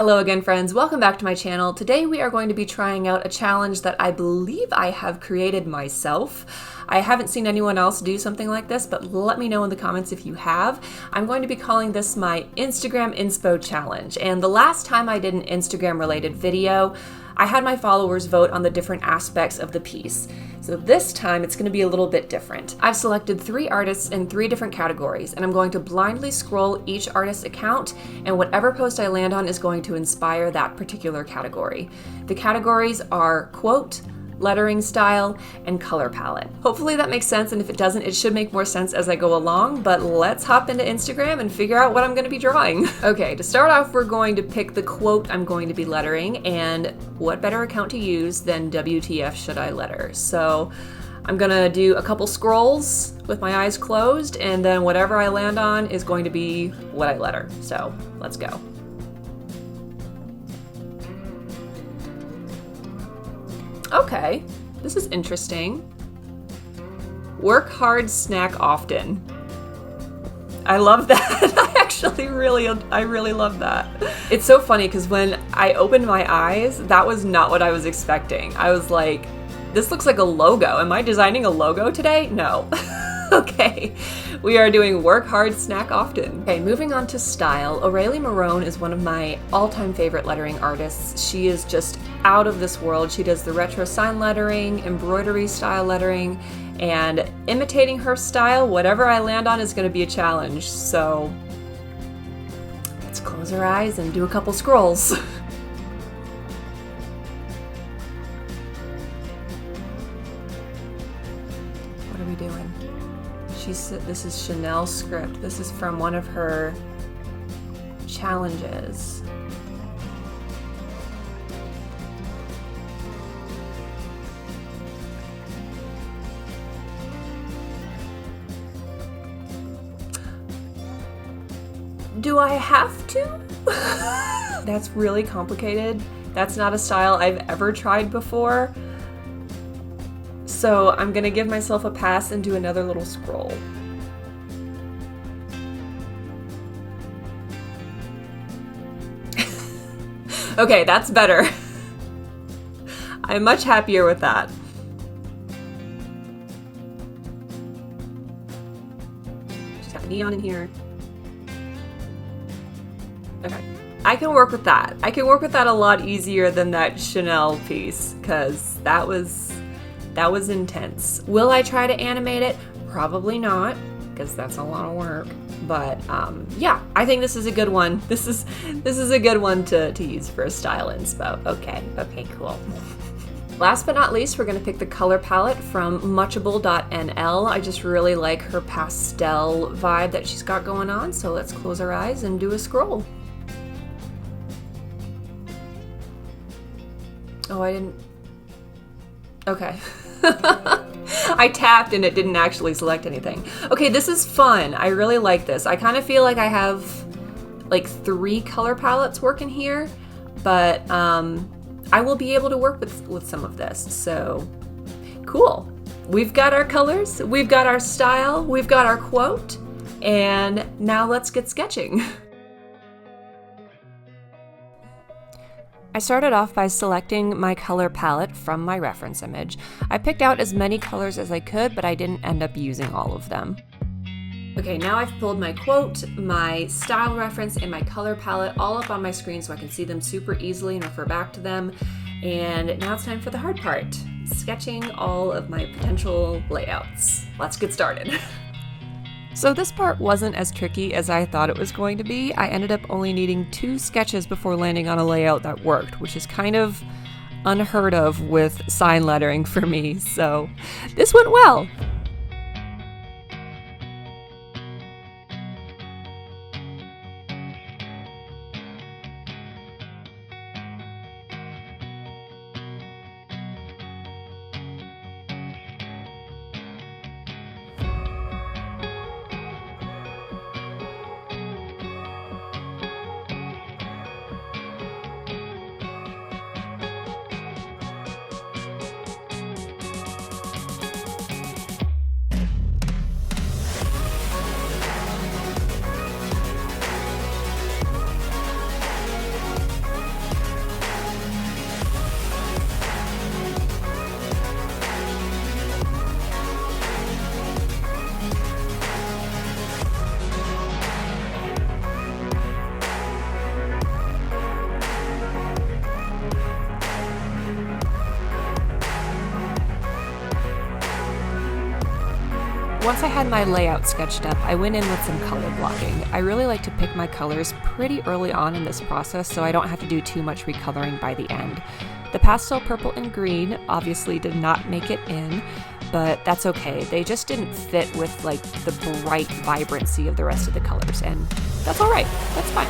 Hello again, friends. Welcome back to my channel. Today we are going to be trying out a challenge that I believe I have created myself. I haven't seen anyone else do something like this, but let me know in the comments if you have. I'm going to be calling this my Instagram Inspo challenge. And the last time I did an Instagram related video, I had my followers vote on the different aspects of the piece. So this time it's going to be a little bit different. I've selected 3 artists in 3 different categories, and I'm going to blindly scroll each artist's account, and whatever post I land on is going to inspire that particular category. The categories are quote, lettering style, and color palette. Hopefully that makes sense, and if it doesn't, it should make more sense as I go along, but let's hop into Instagram and figure out what I'm going to be drawing. Okay, to start off, we're going to pick the quote I'm going to be lettering, and what better account to use than WTF should I letter? So I'm gonna do a couple scrolls with my eyes closed, and then whatever I land on is going to be what I letter. So let's go. Okay, this is interesting. Work hard, snack often. I love that. I really love that. It's so funny because when I opened my eyes, that was not what I was expecting. I was like, this looks like a logo. Am I designing a logo today? No. Okay, we are doing work hard, snack often. Okay, moving on to style. Aurelie Marone is one of my all-time favorite lettering artists. She is just out of this world. She does the retro sign lettering, embroidery style lettering, and imitating her style, whatever I land on is going to be a challenge. So let's close our eyes and do a couple scrolls. What are we doing? This is Chanel's script. This is from one of her challenges. Do I have to? That's really complicated. That's not a style I've ever tried before. So I'm gonna give myself a pass and do another little scroll. Okay, that's better. I'm much happier with that. Just got the neon in here. Okay, I can work with that. I can work with that a lot easier than that Chanel piece, because that was intense. Will I try to animate it? Probably not, because that's a lot of work. But yeah, I think this is a good one. This is a good one to use for a style inspo. Okay, cool. Last but not least, we're going to pick the color palette from Muchable.nl. I just really like her pastel vibe that she's got going on, so let's close our eyes and do a scroll. Oh, I didn't... Okay. I tapped and it didn't actually select anything. Okay, this is fun. I really like this. I kind of feel like I have like 3 color palettes working here, but I will be able to work with some of this. So cool. We've got our colors, we've got our style, we've got our quote, and now let's get sketching. I started off by selecting my color palette from my reference image. I picked out as many colors as I could, but I didn't end up using all of them. Okay, now I've pulled my quote, my style reference, and my color palette all up on my screen so I can see them super easily and refer back to them. And now it's time for the hard part, sketching all of my potential layouts. Let's get started. So this part wasn't as tricky as I thought it was going to be. I ended up only needing 2 sketches before landing on a layout that worked, which is kind of unheard of with sign lettering for me, so this went well. once I had my layout sketched up, I went in with some color blocking. I really like to pick my colors pretty early on in this process so I don't have to do too much recoloring by the end. The pastel purple and green obviously did not make it in, but that's okay. They just didn't fit with like the bright vibrancy of the rest of the colors, and that's all right. That's fine.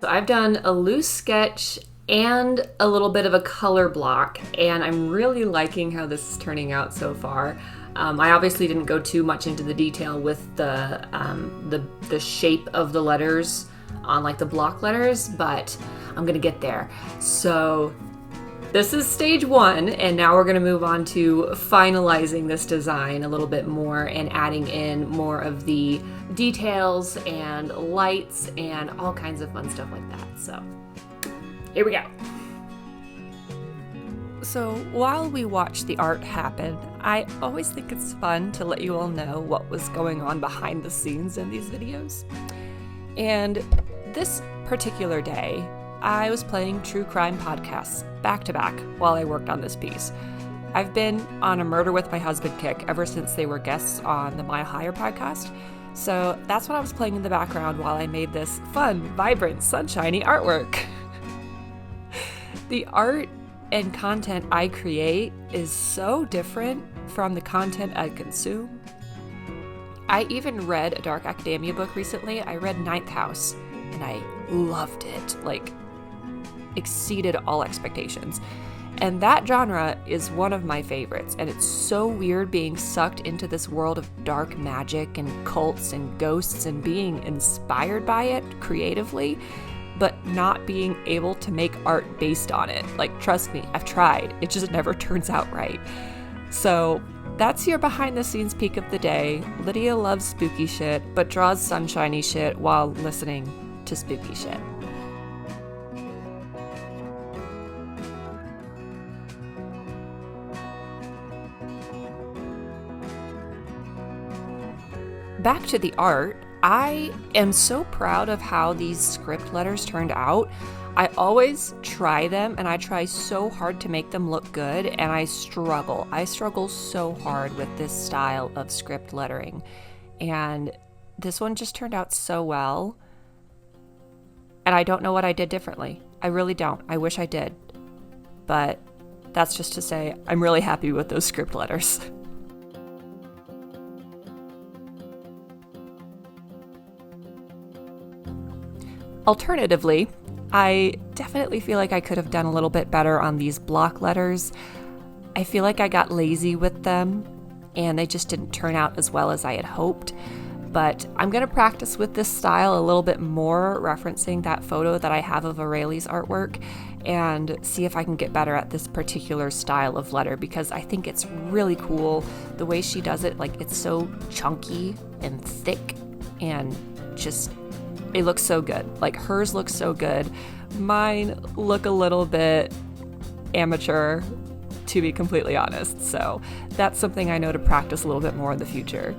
So I've done a loose sketch and a little bit of a color block, and I'm really liking how this is turning out so far. I obviously didn't go too much into the detail with the shape of the letters on like the block letters, but I'm gonna get there. So this is stage one, and now we're going to move on to finalizing this design a little bit more and adding in more of the details and lights and all kinds of fun stuff like that. So here we go. So while we watch the art happen, I always think it's fun to let you all know what was going on behind the scenes in these videos. And this particular day, I was playing true crime podcasts back to back while I worked on this piece. I've been on a murder with my husband kick ever since they were guests on the Mile Higher podcast. So that's what I was playing in the background while I made this fun, vibrant, sunshiny artwork. The art and content I create is so different from the content I consume. I even read a dark academia book recently. I read Ninth House and I loved it. Like, exceeded all expectations. And that genre is one of my favorites, and it's so weird being sucked into this world of dark magic and cults and ghosts and being inspired by it creatively, but not being able to make art based on it. Like, trust me, I've tried. It just never turns out right. So that's your behind the scenes peek of the day. Lydia loves spooky shit, but draws sunshiny shit while listening to spooky shit. Back to the art, I am so proud of how these script letters turned out. I always try them, and I try so hard to make them look good, and I struggle. I struggle so hard with this style of script lettering, and this one just turned out so well, and I don't know what I did differently. I really don't. I wish I did, but that's just to say I'm really happy with those script letters. Alternatively, I definitely feel like I could have done a little bit better on these block letters. I feel like I got lazy with them and they just didn't turn out as well as I had hoped. But I'm going to practice with this style a little bit more, referencing that photo that I have of Aurelie's artwork, and see if I can get better at this particular style of letter, because I think it's really cool the way she does it. Like, it's so chunky and thick and just... it looks so good. Like, hers looks so good. Mine look a little bit amateur, to be completely honest. So that's something I know to practice a little bit more in the future.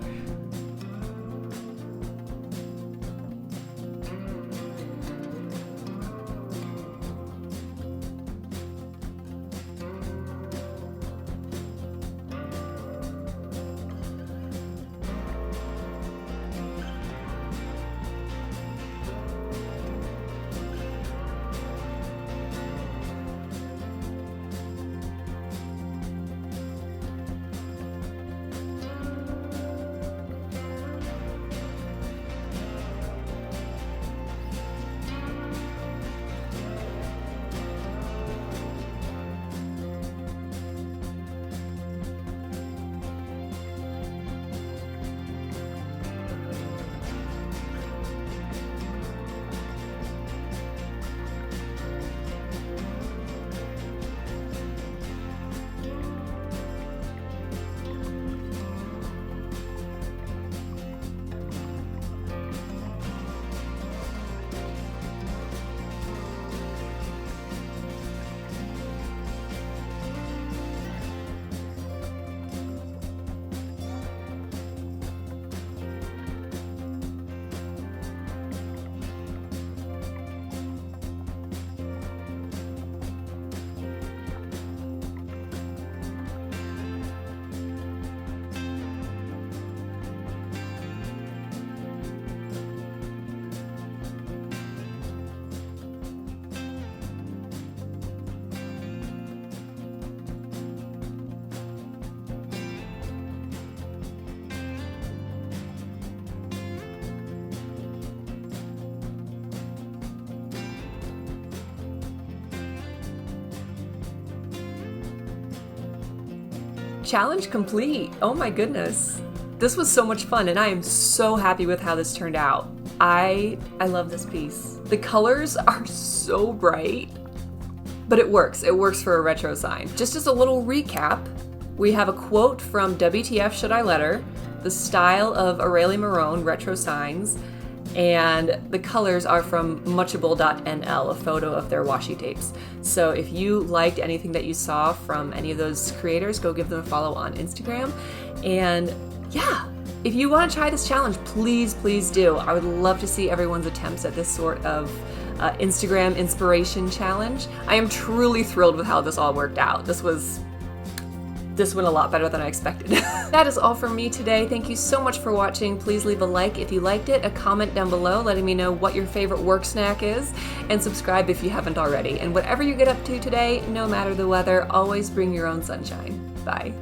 challenge complete. Oh my goodness. This was so much fun, and I am so happy with how this turned out. I love this piece. The colors are so bright, but it works. It works for a retro sign. Just as a little recap, we have a quote from WTF Should I Let Her, the style of Aurelie Marone retro signs, and the colors are from Muchable.nl, a photo of their washi tapes. So if you liked anything that you saw from any of those creators, go give them a follow on Instagram. And yeah, if you want to try this challenge, please do. I would love to see everyone's attempts at this sort of Instagram inspiration challenge. I am truly thrilled with how this all worked out. This went a lot better than I expected. That is all from me today. Thank you so much for watching. Please leave a like if you liked it, a comment down below letting me know what your favorite work snack is, and subscribe if you haven't already. And whatever you get up to today, no matter the weather, always bring your own sunshine. Bye.